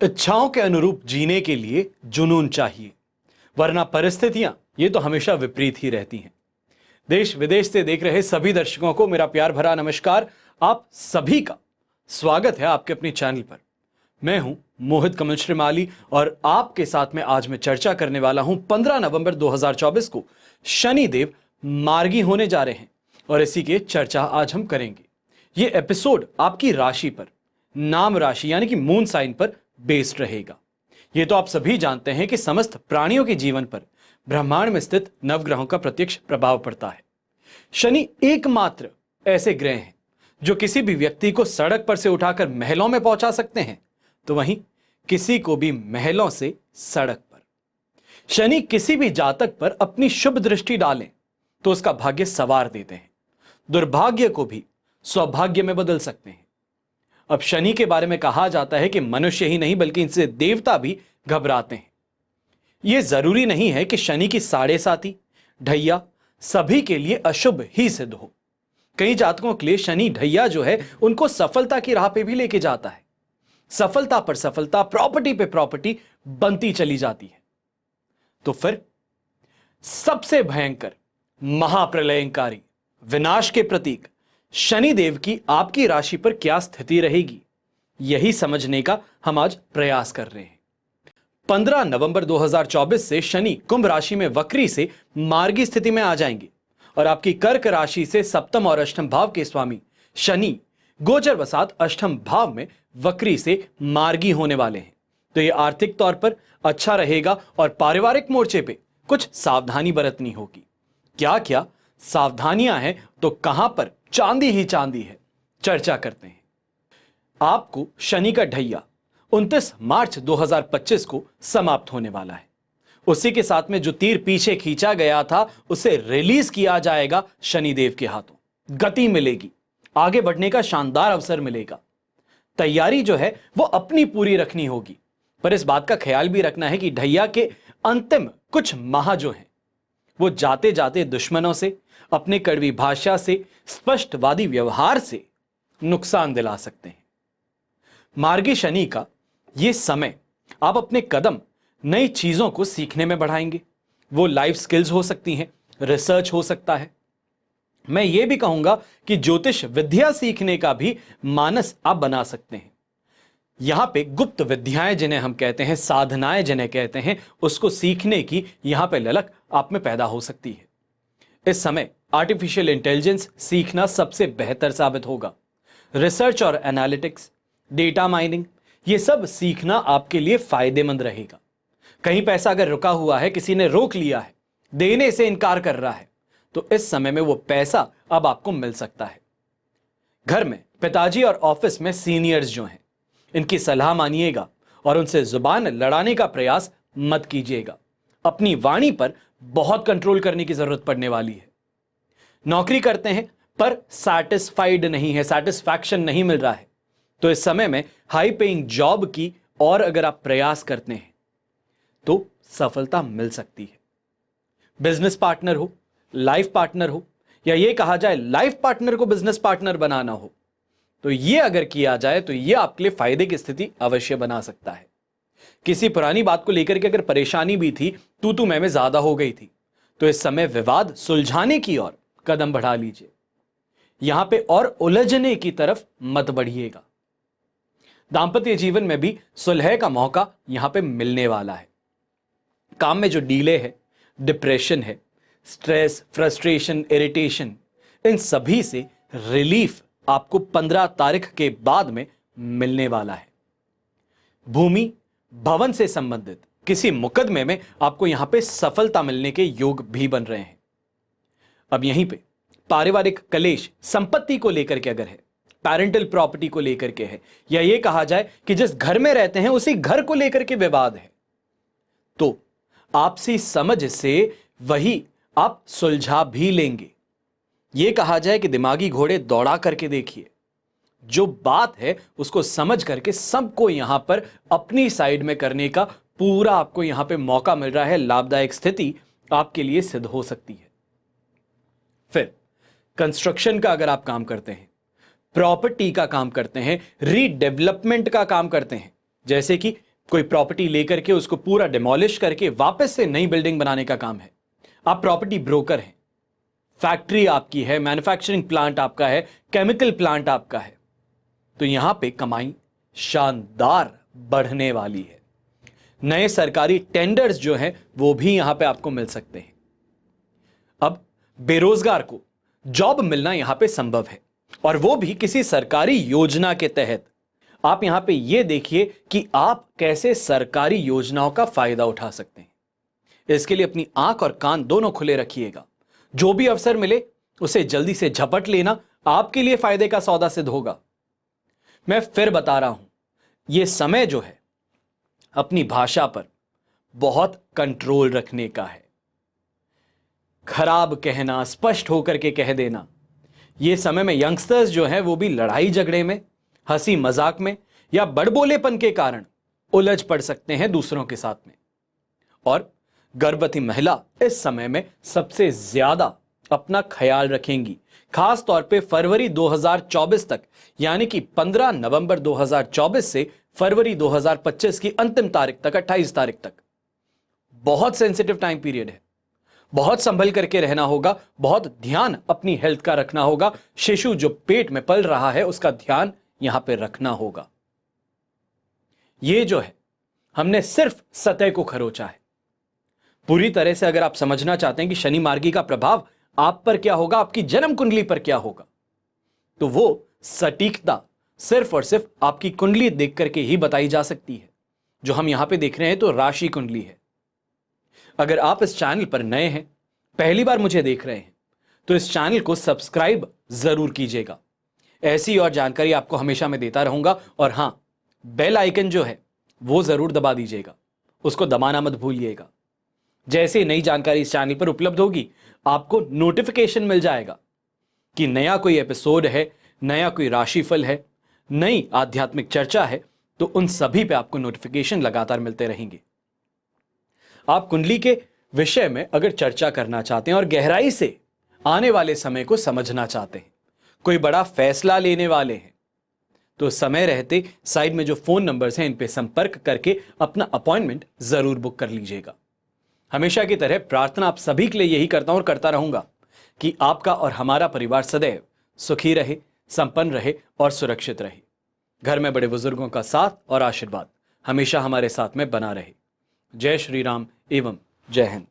इच्छाओं के अनुरूप जीने के लिए जुनून चाहिए, वरना परिस्थितियां ये तो हमेशा विपरीत ही रहती हैं। देश विदेश से देख रहे सभी दर्शकों को मेरा प्यार भरा नमस्कार। आप सभी का स्वागत है आपके अपने चैनल पर। मैं हूं मोहित कमल श्रीमाली और आपके साथ में आज मैं चर्चा करने वाला हूं 15 नवंबर 2024 को शनिदेव मार्गी होने जा रहे हैं और इसी के चर्चा आज हम करेंगे। ये एपिसोड आपकी राशि पर, नाम राशि यानी कि मून साइन पर बेस्ड रहेगा। ये तो आप सभी जानते हैं कि समस्त प्राणियों के जीवन पर ब्रह्मांड में स्थित नवग्रहों का प्रत्यक्ष प्रभाव पड़ता है। शनि एकमात्र ऐसे ग्रह हैं जो किसी भी व्यक्ति को सड़क पर से उठाकर महलों में पहुंचा सकते हैं, तो वहीं किसी को भी महलों से सड़क पर। शनि किसी भी जातक पर अपनी शुभ दृष्टि डालें तो उसका भाग्य सवार देते हैं, दुर्भाग्य को भी सौभाग्य में बदल सकते हैं। अब शनि के बारे में कहा जाता है कि मनुष्य ही नहीं बल्कि इनसे देवता भी घबराते हैं। यह जरूरी नहीं है कि शनि की साढ़े साती ढैया सभी के लिए अशुभ ही सिद्ध हो। कई जातकों के लिए शनि ढैया जो है उनको सफलता की राह पे भी लेके जाता है। सफलता पर सफलता, प्रॉपर्टी पे प्रॉपर्टी बनती चली जाती है। तो फिर सबसे भयंकर, महाप्रलयंकारी, विनाश के प्रतीक शनिदेव की आपकी राशि पर क्या स्थिति रहेगी, यही समझने का हम आज प्रयास कर रहे हैं। 15 नवंबर 2024 से शनि कुंभ राशि में वक्री से मार्गी स्थिति में आ जाएंगे और आपकी कर्क राशि से सप्तम और अष्टम भाव के स्वामी शनि गोचर वसात अष्टम भाव में वक्री से मार्गी होने वाले हैं। तो यह आर्थिक तौर पर अच्छा रहेगा और पारिवारिक मोर्चे पे कुछ सावधानी बरतनी होगी। क्या क्या सावधानियां हैं तो कहां पर चांदी ही चांदी है, चर्चा करते हैं। आपको शनि का ढैया 29 मार्च 2025 को समाप्त होने वाला है। उसी के साथ में जो तीर पीछे खींचा गया था उसे रिलीज किया जाएगा शनिदेव के हाथों। गति मिलेगी, आगे बढ़ने का शानदार अवसर मिलेगा। तैयारी जो है वो अपनी पूरी रखनी होगी, पर इस बात का ख्याल भी रखना है कि ढैया के अंतिम कुछ माह जो हैं वो जाते जाते दुश्मनों से, अपने कड़वी भाषा से, स्पष्टवादी व्यवहार से नुकसान दिला सकते हैं। मार्गी शनि का यह समय आप अपने कदम नई चीजों को सीखने में बढ़ाएंगे। वो लाइफ स्किल्स हो सकती हैं, रिसर्च हो सकता है। मैं ये भी कहूंगा कि ज्योतिष विद्या सीखने का भी मानस आप बना सकते हैं। यहां पे गुप्त विद्याएं जिन्हें हम कहते हैं, साधनाएं जिन्हें कहते हैं, उसको सीखने की यहां पे ललक आप में पैदा हो सकती है। इस समय आर्टिफिशियल इंटेलिजेंस सीखना सबसे बेहतर साबित होगा। रिसर्च और एनालिटिक्स, डेटा माइनिंग, ये सब सीखना आपके लिए फायदेमंद रहेगा। कहीं पैसा अगर रुका हुआ है, किसी ने रोक लिया है, देने से इनकार कर रहा है, तो इस समय में वो पैसा अब आपको मिल सकता है। घर में पिताजी और ऑफिस में सीनियर्स जो हैं, इनकी सलाह मानिएगा और उनसे जुबान लड़ाने का प्रयास मत कीजिएगा। अपनी वाणी पर बहुत कंट्रोल करने की जरूरत पड़ने वाली है। नौकरी करते हैं पर सैटिस्फाइड नहीं है, सैटिस्फैक्शन नहीं मिल रहा है, तो इस समय में हाई पेइंग जॉब की और अगर आप प्रयास करते हैं तो सफलता मिल सकती है। बिजनेस पार्टनर हो, लाइफ पार्टनर हो, या ये कहा जाए लाइफ पार्टनर को बिजनेस पार्टनर बनाना हो, तो ये अगर किया जाए तो ये आपके लिए फायदे की स्थिति अवश्य बना सकता है। किसी पुरानी बात को लेकर के अगर परेशानी भी थी, तू मैं ज्यादा हो गई थी, तो इस समय विवाद सुलझाने की ओर कदम बढ़ा लीजिए। यहां पे और उलझने की तरफ मत बढ़िएगा। दांपत्य जीवन में भी सुलह का मौका यहां पे मिलने वाला है। काम में जो डीले है, डिप्रेशन है, स्ट्रेस, फ्रस्ट्रेशन, इरिटेशन, इन सभी से रिलीफ आपको 15 तारीख के बाद में मिलने वाला है। भूमि भवन से संबंधित किसी मुकदमे में आपको यहां पे सफलता मिलने के योग भी बन रहे हैं। अब यहीं पे पारिवारिक कलेश संपत्ति को लेकर के अगर है, पैरेंटल प्रॉपर्टी को लेकर के है, या ये कहा जाए कि जिस घर में रहते हैं उसी घर को लेकर के विवाद है, तो आपसी समझ से वही आप सुलझा भी लेंगे। यह कहा जाए कि दिमागी घोड़े दौड़ा करके देखिए, जो बात है उसको समझ करके सबको यहां पर अपनी साइड में करने का पूरा आपको यहां पे मौका मिल रहा है। लाभदायक स्थिति आपके लिए सिद्ध हो सकती है। फिर कंस्ट्रक्शन का अगर आप काम करते हैं, प्रॉपर्टी का काम करते हैं, रीडेवलपमेंट का काम करते हैं, जैसे कि कोई प्रॉपर्टी लेकर के उसको पूरा डिमोलिश करके वापस से नई बिल्डिंग बनाने का काम है। आप प्रॉपर्टी ब्रोकर हैं, फैक्ट्री आपकी है, मैन्युफैक्चरिंग प्लांट आपका है, केमिकल प्लांट आपका है, तो यहां पे कमाई शानदार बढ़ने वाली है। नए सरकारी टेंडर्स जो हैं वो भी यहां पे आपको मिल सकते हैं। अब बेरोजगार को जॉब मिलना यहां पे संभव है, और वो भी किसी सरकारी योजना के तहत। आप यहां पे ये देखिए कि आप कैसे सरकारी योजनाओं का फायदा उठा सकते हैं। इसके लिए अपनी आंख और कान दोनों खुले रखिएगा। जो भी अवसर मिले उसे जल्दी से झपट लेना आपके लिए फायदे का सौदा सिद्ध होगा। मैं फिर बता रहा हूं, यह समय जो है अपनी भाषा पर बहुत कंट्रोल रखने का है। खराब कहना, स्पष्ट होकर के कह देना, यह समय में यंगस्टर्स जो हैं वो भी लड़ाई झगड़े में, हंसी मजाक में या बड़बोलेपन के कारण उलझ पड़ सकते हैं दूसरों के साथ में। और गर्भवती महिला इस समय में सबसे ज्यादा अपना ख्याल रखेंगी, खास तौर पे फरवरी 2024 तक, यानी कि 15 नवंबर 2024 से फरवरी 2025 की अंतिम तारीख तक, 28 तारीख तक। बहुत सेंसिटिव टाइम पीरियड है, बहुत संभल करके रहना होगा, बहुत ध्यान अपनी हेल्थ का रखना होगा। शिशु जो पेट में पल रहा है उसका ध्यान यहां पे रखना होगा। यह जो है हमने सिर्फ सतह को खरोचा है। पूरी तरह से अगर आप समझना चाहते हैं कि शनि मार्गी का प्रभाव आप पर क्या होगा, आपकी जन्म कुंडली पर क्या होगा, तो वो सटीकता सिर्फ और सिर्फ आपकी कुंडली देख करके ही बताई जा सकती है। जो हम यहां पे देख रहे हैं तो राशि कुंडली है। अगर आप इस चैनल पर नए हैं, पहली बार मुझे देख रहे हैं, तो इस चैनल को सब्सक्राइब जरूर कीजिएगा। ऐसी और जानकारी आपको हमेशा मैं देता रहूंगा। और हां, बेल आइकन जो है वो जरूर दबा दीजिएगा, उसको दबाना मत भूलिएगा। जैसे नई जानकारी इस चैनल पर उपलब्ध होगी आपको नोटिफिकेशन मिल जाएगा कि नया कोई एपिसोड है, नया कोई राशिफल है, नई आध्यात्मिक चर्चा है, तो उन सभी पे आपको नोटिफिकेशन लगातार मिलते रहेंगे। आप कुंडली के विषय में अगर चर्चा करना चाहते हैं और गहराई से आने वाले समय को समझना चाहते हैं, कोई बड़ा फैसला लेने वाले हैं, तो समय रहते साइड में जो फोन नंबर्स हैं इन पे संपर्क करके अपना अपॉइंटमेंट जरूर बुक कर लीजिएगा। हमेशा की तरह प्रार्थना आप सभी के लिए यही करता हूं और करता रहूंगा कि आपका और हमारा परिवार सदैव सुखी रहे, संपन्न रहे और सुरक्षित रहे। घर में बड़े बुजुर्गों का साथ और आशीर्वाद हमेशा हमारे साथ में बना रहे। जय श्री राम एवं जय हिंद।